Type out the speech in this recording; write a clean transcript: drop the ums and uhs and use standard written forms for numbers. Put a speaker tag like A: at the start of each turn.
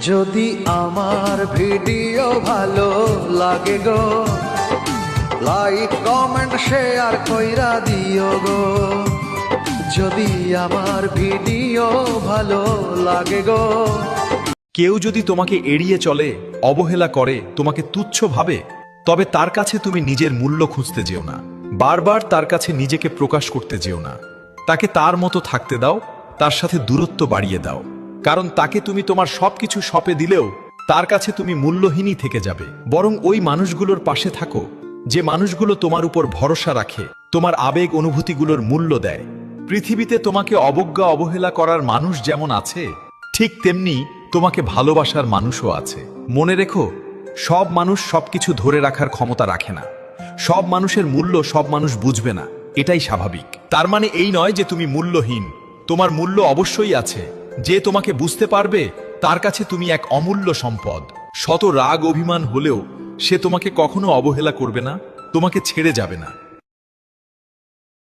A: যদি আমার ভিডিও ভালো লাগে গো, লাইক কমেন্ট শেয়ার কইরা দিও গো। যদি আমার ভিডিও ভালো লাগে গো।
B: কেউ যদি তোমাকে এড়িয়ে চলে, অবহেলা করে, তোমাকে তুচ্ছ ভাবে, তবে তার কাছে তুমি নিজের মূল্য খুঁজতে যেও না। বারবার তার কাছে নিজেকে প্রকাশ করতে যেও না। তাকে তার মতো থাকতে দাও, তার সাথে দূরত্ব বাড়িয়ে দাও। কারণ তাকে তুমি তোমার সবকিছু সঁপে দিলেও তার কাছে তুমি মূল্যহীনই থেকে যাবে। বরং ওই মানুষগুলোর পাশে থাকো যে মানুষগুলো তোমার উপর ভরসা রাখে, তোমার আবেগ অনুভূতিগুলোর মূল্য দেয়। পৃথিবীতে তোমাকে অবজ্ঞা অবহেলা করার মানুষ যেমন আছে, ঠিক তেমনি তোমাকে ভালোবাসার মানুষও আছে। মনে রেখো, সব মানুষ সবকিছু ধরে রাখার ক্ষমতা রাখে না। সব মানুষের মূল্য সব মানুষ বুঝবে না, এটাই স্বাভাবিক। তার মানে এই নয় যে তুমি মূল্যহীন। তোমার মূল্য অবশ্যই আছে। যে তোমাকে বুঝতে পারবে তার কাছে তুমি এক অমূল্য সম্পদ। শত রাগ অভিমান হলেও সে তোমাকে কখনো অবহেলা করবে না, তোমাকে ছেড়ে যাবে না।